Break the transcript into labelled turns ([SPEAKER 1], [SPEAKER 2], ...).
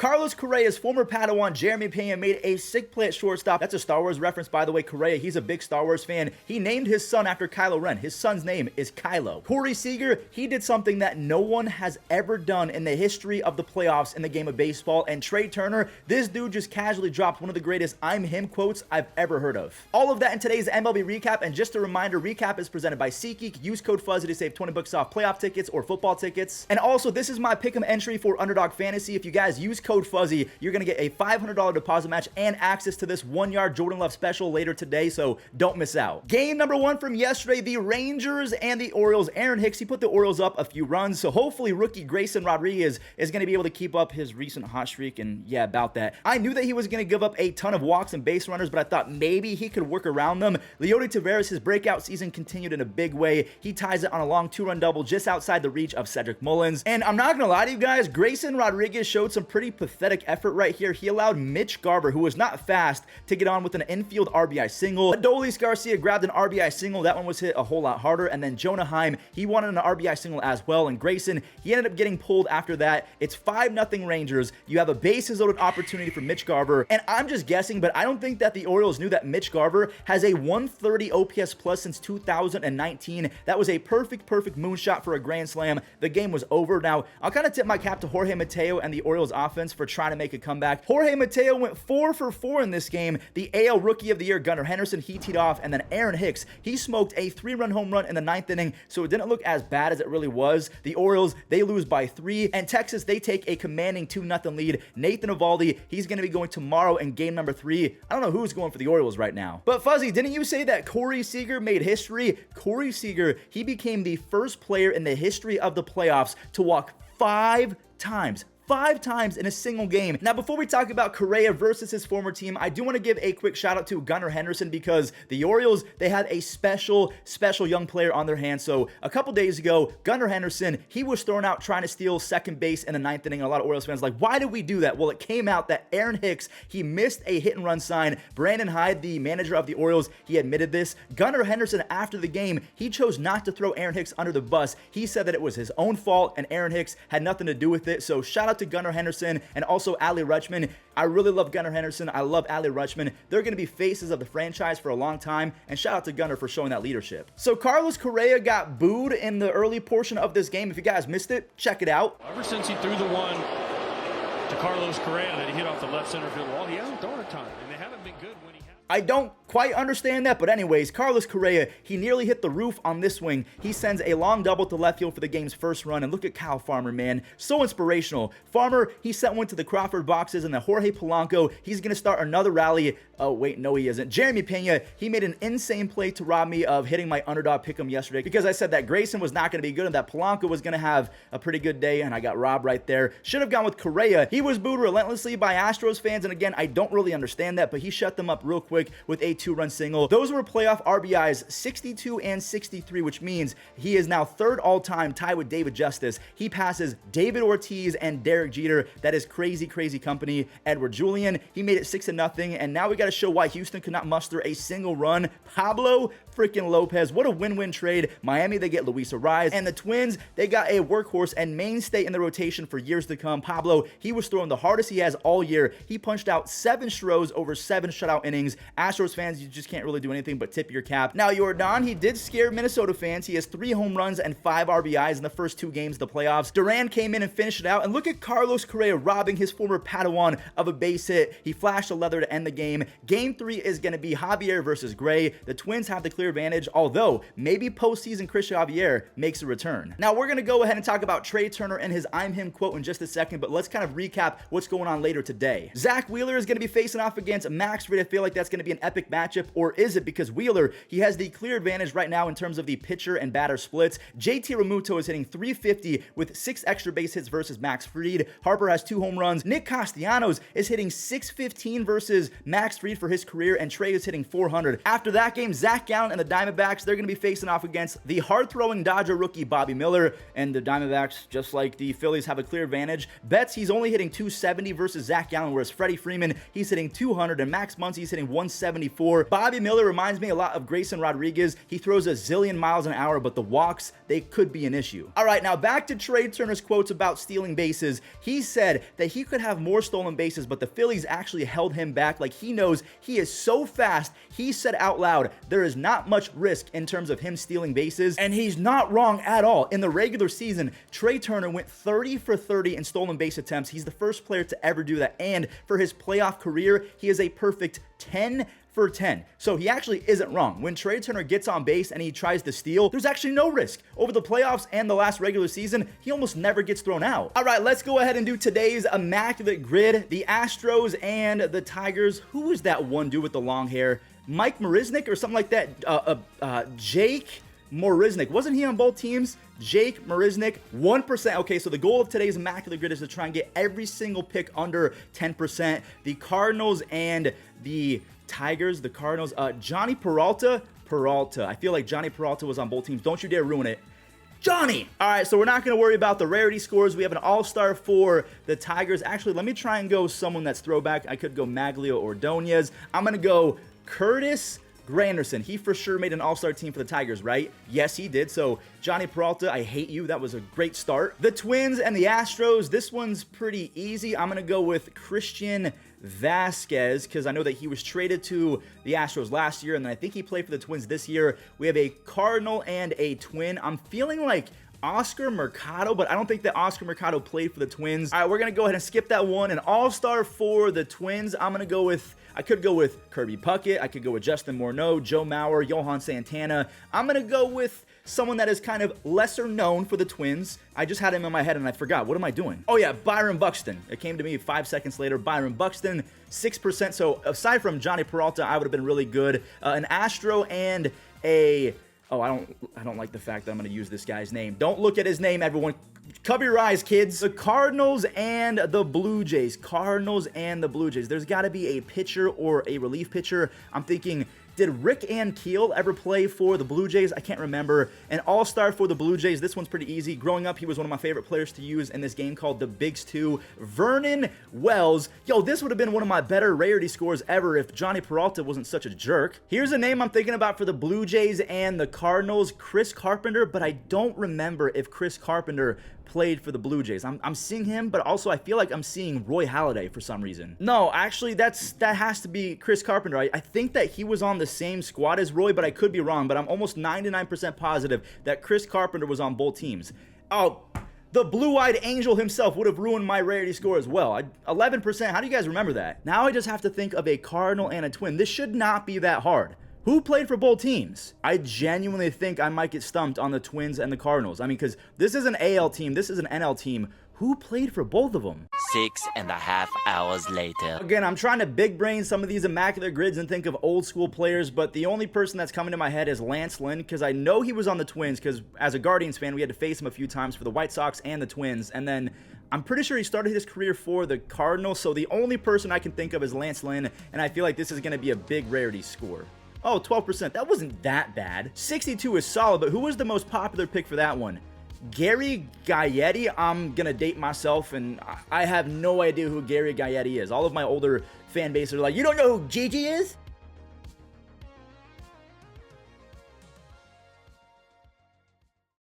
[SPEAKER 1] Carlos Correa's former Padawan Jeremy Pena made a sick play at shortstop. That's a Star Wars reference, by the way. Correa, he's a big Star Wars fan. He named his son after Kylo Ren. His son's name is Kylo. Corey Seager, he did something that no one has ever done in the history of the playoffs in the game of baseball. And Trey Turner, this dude just casually dropped one of the greatest "I'm him" quotes I've ever heard of. All of that in today's MLB Recap. And just a reminder, Recap is presented by SeatGeek. Use code Fuzzy to save 20 bucks off playoff tickets or football tickets. And also, this is my pick'em entry for Underdog Fantasy. If you guys use code Fuzzy, you're going to get a $500 deposit match and access to this 1-yard Jordan Love special later today, so don't miss out. Game number 1 from yesterday, the Rangers and the Orioles. Aaron Hicks, he put the Orioles up a few runs, so hopefully rookie Grayson Rodriguez is going to be able to keep up his recent hot streak, and yeah, about that. I knew that he was going to give up a ton of walks and base runners, but I thought maybe he could work around them. Leody Taveras, his breakout season continued in a big way. He ties it on a long 2-run double just outside the reach of Cedric Mullins. And I'm not going to lie to you guys, Grayson Rodriguez showed some pretty pathetic effort right here. He allowed Mitch Garver, who was not fast, to get on with an infield RBI single. Adolis Garcia grabbed an RBI single. That one was hit a whole lot harder. And then Jonah Heim, he wanted an RBI single as well. And Grayson, he ended up getting pulled after that. It's 5-0 Rangers. You have a bases loaded opportunity for Mitch Garver. And I'm just guessing, but I don't think that the Orioles knew that Mitch Garver has a 130 OPS plus since 2019. That was a perfect moonshot for a grand slam. The game was over. Now, I'll kind of tip my cap to Jorge Mateo and the Orioles offense for trying to make a comeback. Jorge Mateo went 4 for 4 in this game. The AL Rookie of the Year, Gunnar Henderson, he teed off, and then Aaron Hicks, he smoked a 3-run home run in the 9th inning, so it didn't look as bad as it really was. The Orioles, they lose by 3, and Texas, they take a commanding 2-0 lead. Nathan Eovaldi, he's going to be going tomorrow in game number 3. I don't know who's going for the Orioles right now. But Fuzzy, didn't you say that Corey Seager made history? Corey Seager, he became the first player in the history of the playoffs to walk 5 times in a single game. Now, before we talk about Correa versus his former team, I do want to give a quick shout out to Gunnar Henderson because the Orioles, they had a special young player on their hands. So a couple days ago, Gunnar Henderson, he was thrown out trying to steal second base in the 9th inning. A lot of Orioles fans like, why did we do that? Well, it came out that Aaron Hicks, he missed a hit and run sign. Brandon Hyde, the manager of the Orioles, he admitted this. Gunnar Henderson, after the game, he chose not to throw Aaron Hicks under the bus. He said that it was his own fault and Aaron Hicks had nothing to do with it. So shout out to Gunnar Henderson and also Ali Rutschman. I really love Gunnar Henderson. I love Ali Rutschman. They're going to be faces of the franchise for a long time, and shout out to Gunnar for showing that leadership. So Carlos Correa got booed in the early portion of this game. If you guys missed it, check it out.
[SPEAKER 2] Ever since he threw the one to Carlos Correa that he hit off the left center field wall, he hasn't thrown a ton, and they haven't been good when he has.
[SPEAKER 1] I don't quite understand that, but anyways, Carlos Correa, he nearly hit the roof on this swing. He sends a long double to left field for the game's first run, and look at Kyle Farmer, man. So inspirational. Farmer, he sent one to the Crawford boxes, and then Jorge Polanco, he's going to start another rally. Oh, wait, no, he isn't. Jeremy Pena, he made an insane play to rob me of hitting my underdog pick'em yesterday because I said that Grayson was not going to be good and that Polanco was going to have a pretty good day, and I got robbed right there. Should have gone with Correa. He was booed relentlessly by Astros fans, and again, I don't really understand that, but he shut them up real quick with a 2-run single. Those were playoff RBIs, 62 and 63, which means he is now 3rd all-time, tied with David Justice. He passes David Ortiz and Derek Jeter. That is crazy company. Edward Julian, he made it 6-0, and now we got to show why Houston could not muster a single run. Pablo freaking Lopez, what a win-win trade. Miami, they get Luis Arraez, and the Twins, they got a workhorse and mainstay in the rotation for years to come. Pablo, he was throwing the hardest he has all year. He punched out 7 Stros over 7 shutout innings. Astros fans, you just can't really do anything but tip your cap. Now, Yordan, he did scare Minnesota fans. He has 3 home runs and 5 RBIs in the first 2 games of the playoffs. Duran came in and finished it out, and look at Carlos Correa robbing his former Padawan of a base hit. He flashed the leather to end the game. Game 3 is going to be Javier versus Gray. The Twins have the clear advantage, although maybe postseason Chris Javier makes a return. Now, we're going to go ahead and talk about Trey Turner and his "I'm him" quote in just a second, but let's kind of recap what's going on later today. Zach Wheeler is going to be facing off against Max Fried. I feel like that's going to be an epic matchup, or is it? Because Wheeler, he has the clear advantage right now in terms of the pitcher and batter splits. JT Realmuto is hitting .350 with 6 extra base hits versus Max Fried. Harper has 2 home runs. Nick Castellanos is hitting .615 versus Max Fried for his career, and Trey is hitting .400. After that game, Zach Gallen and the Diamondbacks, they're going to be facing off against the hard-throwing Dodger rookie Bobby Miller, and the Diamondbacks, just like the Phillies, have a clear advantage. Betts, he's only hitting .270 versus Zach Gallen, whereas Freddie Freeman, he's hitting .200, and Max Muncy, he's hitting 174. Bobby Miller reminds me a lot of Grayson Rodriguez. He throws a zillion miles an hour, but the walks, they could be an issue. All right, now back to Trey Turner's quotes about stealing bases. He said that he could have more stolen bases, but the Phillies actually held him back. Like, he knows he is so fast. He said out loud, there is not much risk in terms of him stealing bases, and he's not wrong at all. In the regular season, Trey Turner went 30 for 30 in stolen base attempts. He's the first player to ever do that, and for his playoff career, he is a perfect 10 for 10. So he actually isn't wrong. When Trey Turner gets on base and he tries to steal, there's actually no risk. Over the playoffs and the last regular season, he almost never gets thrown out. All right, let's go ahead and do today's immaculate grid. The Astros and the Tigers. Who is that one dude with the long hair? Mike Marisnik or something like that? Jake Marisnik. Wasn't he on both teams? Jake Marisnik, 1%. Okay, so the goal of today's immaculate grid is to try and get every single pick under 10%. The Cardinals and the Tigers, the Cardinals, Johnny Peralta. I feel like Johnny Peralta was on both teams. Don't you dare ruin it. Johnny! All right, so we're not going to worry about the rarity scores. We have an all-star for the Tigers. Actually, let me try and go someone that's throwback. I could go Maglio Ordonez. I'm going to go Curtis Granderson. He for sure made an all-star team for the Tigers, right? Yes, he did. So Johnny Peralta, I hate you. That was a great start. The Twins and the Astros, this one's pretty easy. I'm going to go with Christian Vasquez because I know that he was traded to the Astros last year, and then I think he played for the Twins this year. We have a Cardinal and a Twin. I'm feeling like Oscar Mercado, but I don't think that Oscar Mercado played for the Twins. All right, we're going to go ahead and skip that one. An all-star for the Twins. I'm going to go with, I could go with Kirby Puckett. I could go with Justin Morneau, Joe Mauer, Johan Santana. I'm going to go with someone that is kind of lesser known for the Twins. I just had him in my head and I forgot. What am I doing? Oh yeah, Byron Buxton. It came to me 5 seconds later. Byron Buxton, 6%. So aside from Johnny Peralta, I would have been really good. An Astro and a... Oh, I don't like the fact that I'm going to use this guy's name. Don't look at his name, everyone. Cover your eyes, kids. The Cardinals and the Blue Jays. Cardinals and the Blue Jays. There's got to be a pitcher or a relief pitcher. I'm thinking, did Rick Ankiel ever play for the Blue Jays? I can't remember. An all-star for the Blue Jays. This one's pretty easy. Growing up, he was one of my favorite players to use in this game called the Bigs 2. Vernon Wells. Yo, this would have been one of my better rarity scores ever if Johnny Peralta wasn't such a jerk. Here's a name I'm thinking about for the Blue Jays and the Cardinals. Chris Carpenter, but I don't remember if Chris Carpenter played for the Blue Jays. I'm seeing him, but also I feel like I'm seeing Roy Halladay for some reason. No, actually, that has to be Chris Carpenter. I think that he was on the same squad as Roy, but I could be wrong, but I'm almost 99% positive that Chris Carpenter was on both teams. Oh, the blue-eyed angel himself would have ruined my rarity score as well. 11%, how do you guys remember that? Now I just have to think of a Cardinal and a Twin. This should not be that hard. Who played for both teams? I genuinely think I might get stumped on the Twins and the Cardinals. I mean, because this is an AL team, this is an NL team. Who played for both of them?
[SPEAKER 3] 6.5 hours later.
[SPEAKER 1] Again, I'm trying to big brain some of these immaculate grids and think of old school players, but the only person that's coming to my head is Lance Lynn, because I know he was on the Twins, because as a Guardians fan, we had to face him a few times for the White Sox and the Twins, and then I'm pretty sure he started his career for the Cardinals, so the only person I can think of is Lance Lynn, and I feel like this is going to be a big rarity score. Oh, 12%. That wasn't that bad. 62 is solid, but who was the most popular pick for that one? Gary Gaetti. I'm going to date myself, and I have no idea who Gary Gaetti is. All of my older fan base are like, you don't know who Gigi is?